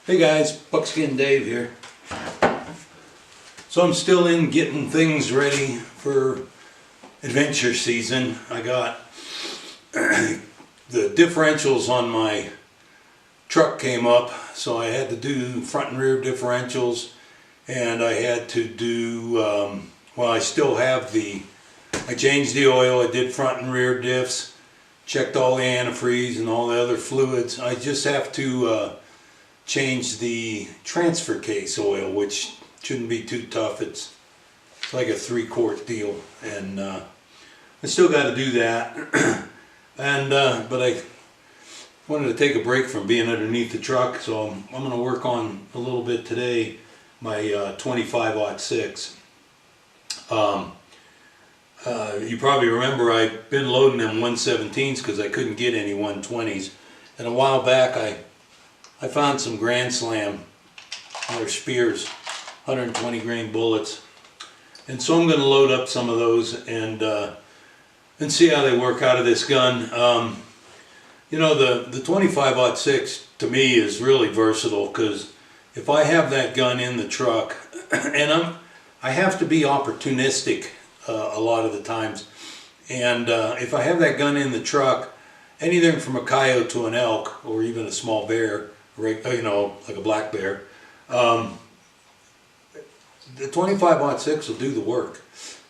Hey guys, Buckskin Dave here. So I'm still in getting things ready for adventure season. I got the differentials on my truck came up, so I had to do front and rear differentials, and I had to do, well, I still have I changed the oil, I did front and rear diffs, checked all the antifreeze and all the other fluids. I just have to change the transfer case oil, which shouldn't be too tough. It's like a 3-quart deal, and I still got to do that. And but I wanted to take a break from being underneath the truck, so I'm going to work on a little bit today my 25-06. You probably remember I've been loading them 117s because I couldn't get any 120s, and a while back I found some Grand Slam, or Spears, 120 grain bullets, and so I'm going to load up some of those and see how they work out of this gun. You know, the 25-06 to me is really versatile, because if I have that gun in the truck, and I have to be opportunistic a lot of the times, and if I have that gun in the truck, anything from a coyote to an elk, or even a small bear, you know, like a black bear, the 25-06 will do the work.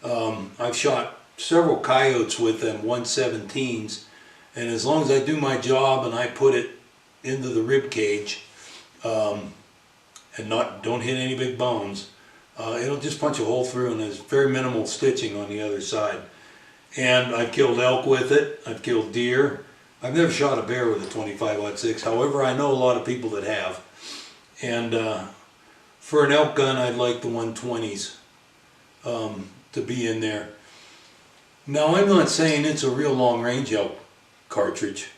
I've shot several coyotes with them 117s, and as long as I do my job and I put it into the rib cage and don't hit any big bones, it'll just punch a hole through, and there's very minimal stitching on the other side. And I've killed elk with it, I've killed deer. I've never shot a bear with a 25-06, however I know a lot of people that have. And for an elk gun, I'd like the 120s to be in there. Now, I'm not saying it's a real long-range elk cartridge,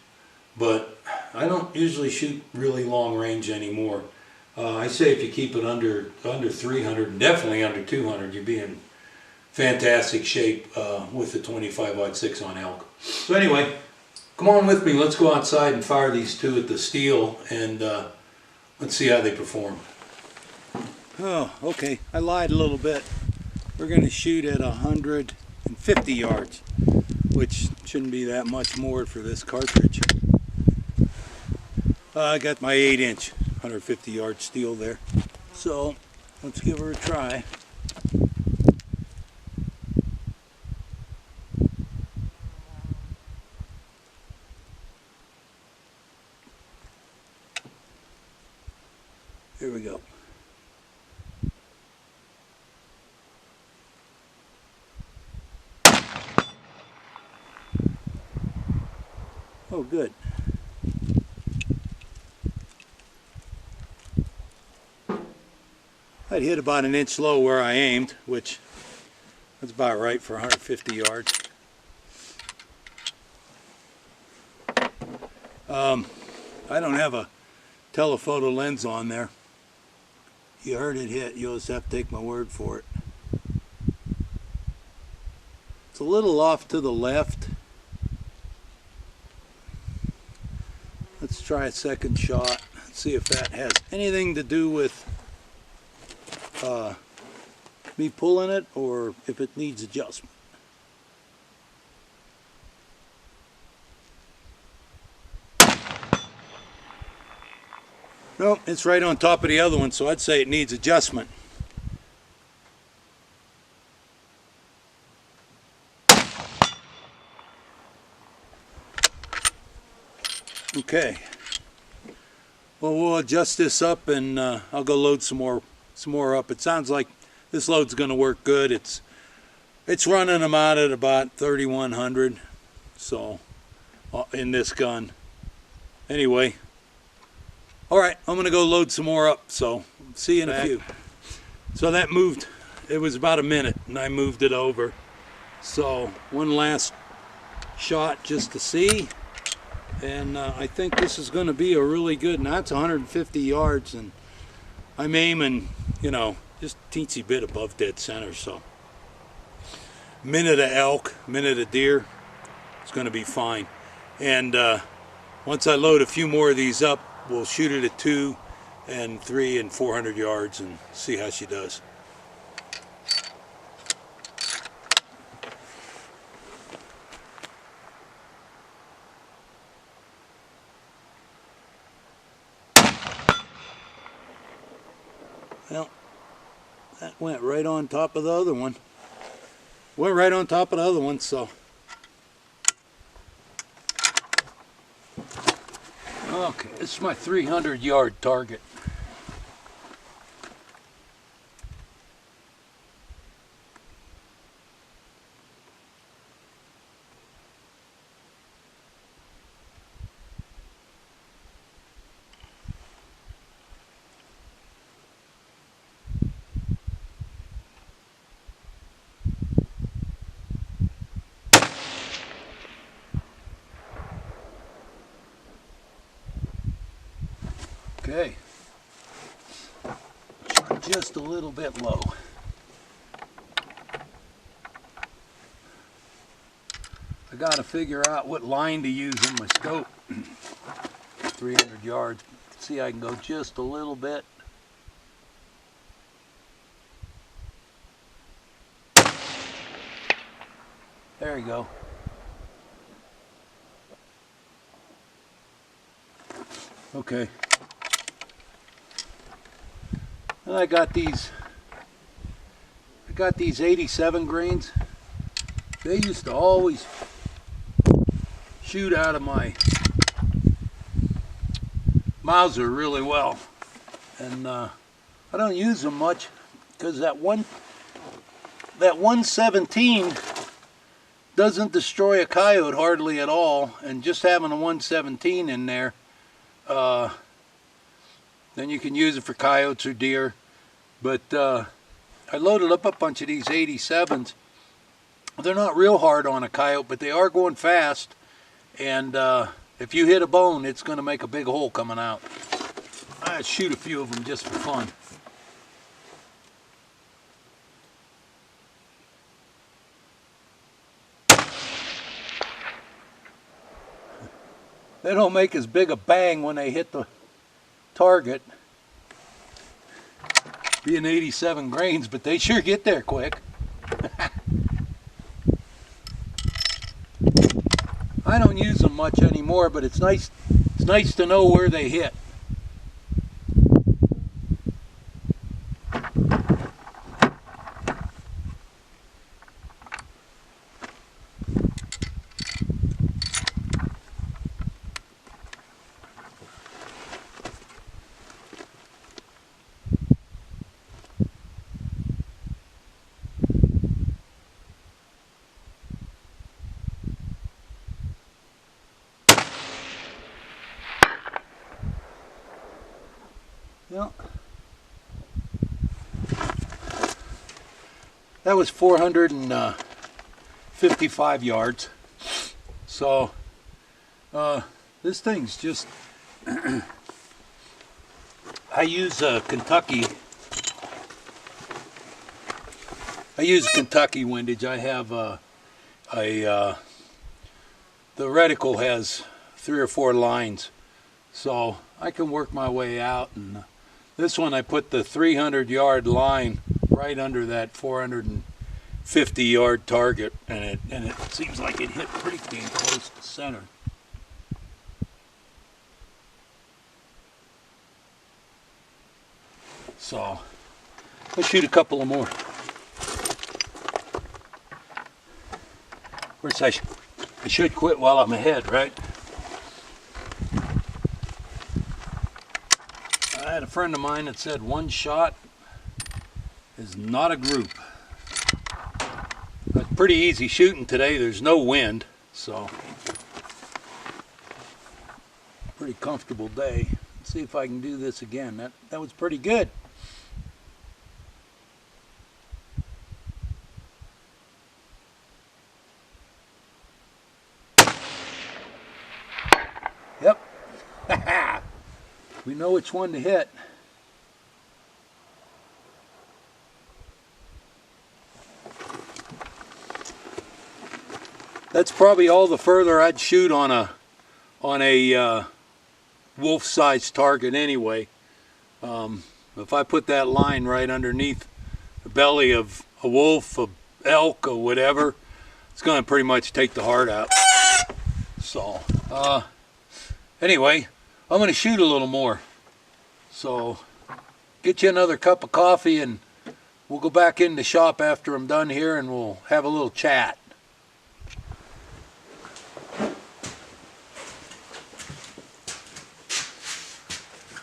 but I don't usually shoot really long range anymore. I say if you keep it under 300, and definitely under 200, you'd be in fantastic shape with the 25-06 on elk. So anyway, come on with me, let's go outside and fire these two at the steel, and let's see how they perform. Oh, okay, I lied a little bit. We're going to shoot at 150 yards, which shouldn't be that much more for this cartridge. I got my 8-inch 150 yard steel there, so let's give her a try. Here we go. Oh, good. I'd hit about an inch low where I aimed, which that's about right for 150 yards. I don't have a telephoto lens on there. You heard it hit, you'll just have to take my word for it. It's a little off to the left. Let's try a second shot. Let's see if that has anything to do with me pulling it, or if it needs adjustment. No, it's right on top of the other one, so I'd say it needs adjustment. Okay. Well, we'll adjust this up, and I'll go load some more up. It sounds like this load's going to work good. It's running them out at about 3,100, so in this gun. Anyway. Alright, I'm going to go load some more up, so see you in a few. So that moved, it was about a minute, and I moved it over. So one last shot just to see, and I think this is going to be a really good, now it's 150 yards, and I'm aiming, you know, just a teensy bit above dead center, so. Minute of elk, minute of deer, it's going to be fine. And once I load a few more of these up, we'll shoot it at 2 and 300 and 400 yards and see how she does. Well, that went right on top of the other one. Went right on top of the other one, so. Okay, this is my 300-yard target. Okay, just a little bit low. I got to figure out what line to use in my scope. 300 yards. See, I can go just a little bit. There you go. Okay. And I got these 87 grains. They used to always shoot out of my Mauser really well, and I don't use them much because that 117 doesn't destroy a coyote hardly at all, and just having a 117 in there, then you can use it for coyotes or deer. But I loaded up a bunch of these 87s. They're not real hard on a coyote, but they are going fast. And if you hit a bone, it's going to make a big hole coming out. I shoot a few of them just for fun. They don't make as big a bang when they hit the target, being 87 grains, but they sure get there quick. I don't use them much anymore, but it's nice to know where they hit. Well, that was 455 yards. So this thing's just I use Kentucky. I use Kentucky windage. I have the reticle has 3 or 4 lines, so I can work my way out. And this one I put the 300-yard line right under that 450-yard target, and it seems like it hit pretty damn close to center. So let's shoot a couple of more. Of course, I should quit while I'm ahead, right? I had a friend of mine that said one shot is not a group. It's pretty easy shooting today. There's no wind, so pretty comfortable day. Let's see if I can do this again. That was pretty good. Yep. We know which one to hit. That's probably all the further I'd shoot on a wolf-sized target anyway. If I put that line right underneath the belly of a wolf, a elk, or whatever, it's going to pretty much take the heart out. So, anyway, I'm going to shoot a little more. So, get you another cup of coffee and we'll go back in the shop after I'm done here and we'll have a little chat.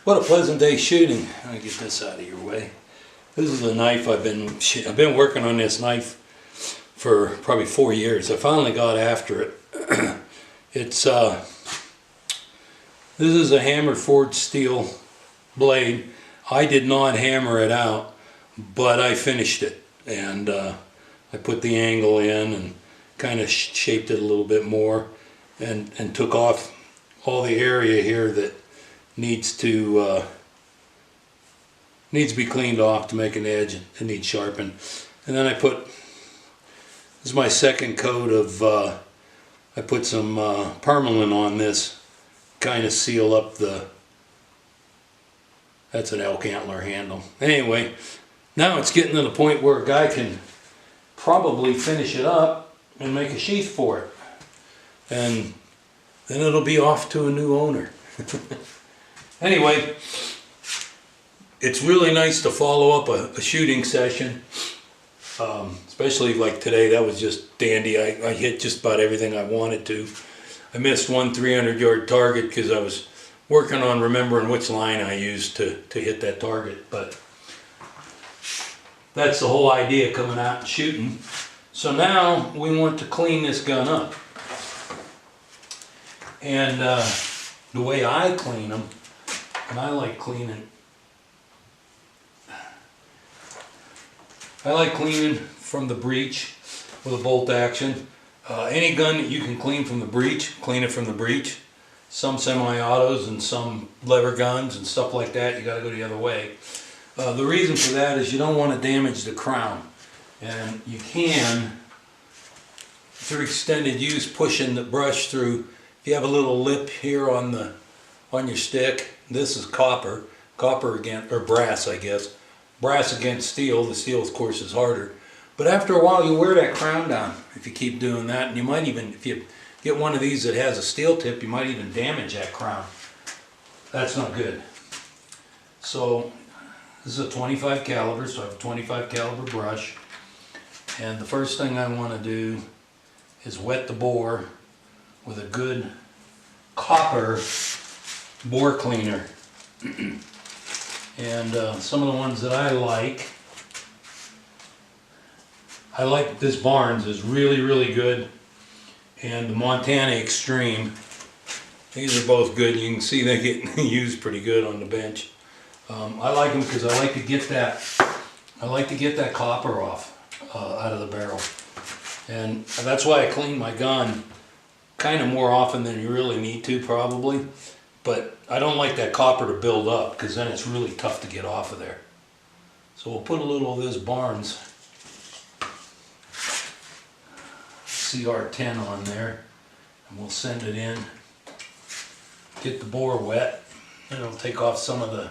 What a pleasant day shooting. Let me get this out of your way. This is a knife I've been working on this knife for probably 4 years. I finally got after it. This is a hammered forged steel blade. I did not hammer it out, but I finished it, and I put the angle in and kind of shaped it a little bit more, and took off all the area here that needs to be cleaned off to make an edge. It needs sharpened. And then this is my second coat of I put some permalin on this, kind of seal up that's an elk antler handle. Anyway, now it's getting to the point where a guy can probably finish it up and make a sheath for it, and then it'll be off to a new owner. Anyway, it's really nice to follow up a shooting session, especially like today. That was just dandy. I hit just about everything I wanted to. I missed one 300-yard target because I was working on remembering which line I used to hit that target. But that's the whole idea, coming out and shooting. So now we want to clean this gun up. And the way I clean them, and I like cleaning from the breech with a bolt action. Any gun that you can clean from the breech, clean it from the breech. Some semi-autos and some lever guns and stuff like that, you got to go the other way. The reason for that is you don't want to damage the crown, and you can, through extended use, pushing the brush through. If you have a little lip here on your stick, this is copper against, or brass, I guess. Brass against steel. The steel, of course, is harder. But after a while, you wear that crown down if you keep doing that. And you might even, if you get one of these that has a steel tip, you might even damage that crown. That's not good. So this is a 25 caliber, so I have a 25 caliber brush. And the first thing I want to do is wet the bore with a good copper bore cleaner. And some of the ones that I like this Barnes is really, really good, and the Montana Extreme. These are both good. You can see they get used pretty good on the bench. I like them because I like to get that copper off out of the barrel, and that's why I clean my gun kind of more often than you really need to, probably. But I don't like that copper to build up, because then it's really tough to get off of there. So we'll put a little of this Barnes CR10 on there, and we'll send it in, get the bore wet, and it'll take off some of the,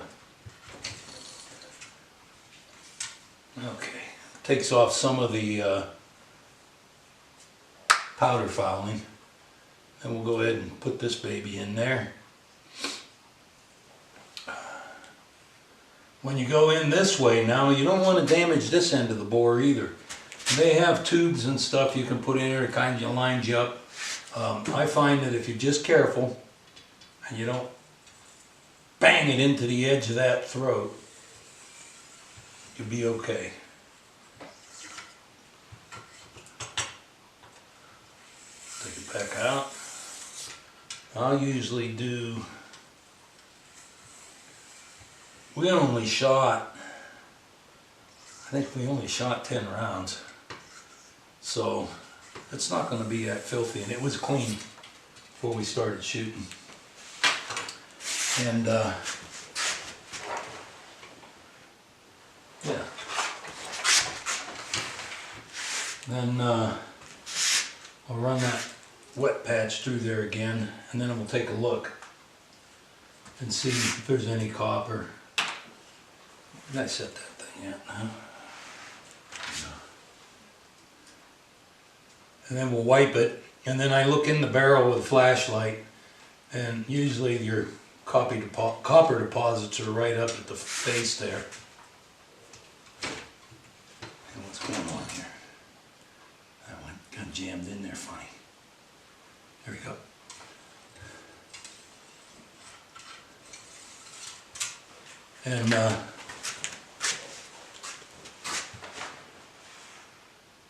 takes off some of the powder fouling. And we'll go ahead and put this baby in there. When you go in this way now, you don't want to damage this end of the bore either. They have tubes and stuff you can put in there to kind of line you up. I find that if you're just careful and you don't bang it into the edge of that throat, you'll be okay. Take it back out. I'll usually do, I think we only shot 10 rounds. So it's not going to be that filthy, and it was clean before we started shooting. And yeah. Then I'll run that wet patch through there again, and then we'll take a look and see if there's any copper. Did I set that thing yet? Huh? And then we'll wipe it, and then I look in the barrel with a flashlight, and usually your copper deposits are right up at the face there. And what's going on here? That one got jammed in there funny. There we go. And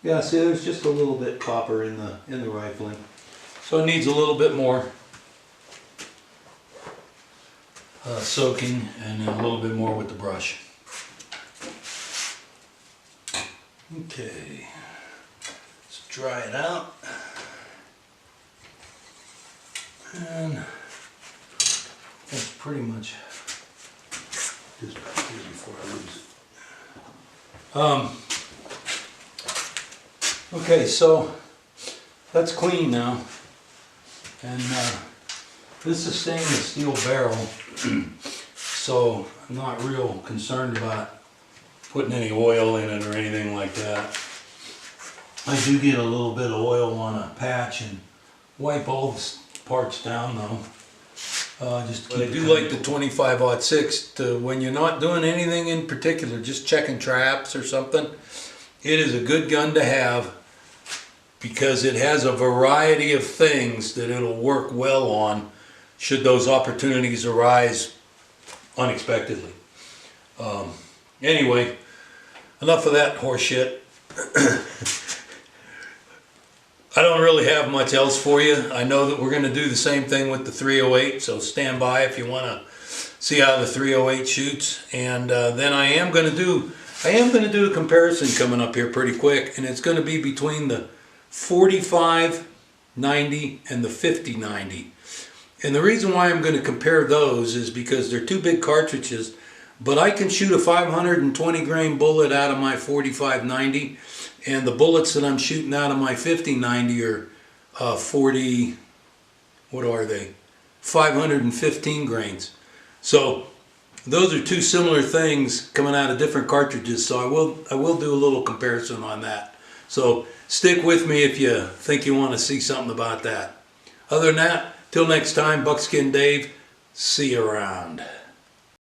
yeah, see, there's just a little bit copper in the rifling, so it needs a little bit more soaking, and then a little bit more with the brush. Okay, let's dry it out, and that's pretty much just before I lose it. Okay, so that's clean now, and this is stainless steel barrel, so I'm not real concerned about putting any oil in it or anything like that. I do get a little bit of oil on a patch and wipe all the parts down though. Just to keep I do like the 25-06 to when you're not doing anything in particular, just checking traps or something. It is a good gun to have, because it has a variety of things that it'll work well on should those opportunities arise unexpectedly. Anyway, enough of that horse shit. I don't really have much else for you. I know that we're going to do the same thing with the 308, so stand by if you want to see how the 308 shoots. And then I am going to do a comparison coming up here pretty quick, and it's going to be between the 45-90 and the 50-90. And the reason why I'm going to compare those is because they're two big cartridges, but I can shoot a 520 grain bullet out of my 45-90, and the bullets that I'm shooting out of my 50-90 are 515 grains. So those are two similar things coming out of different cartridges, so I will do a little comparison on that. So stick with me if you think you want to see something about that. Other than that, till next time, Buckskin Dave, see you around.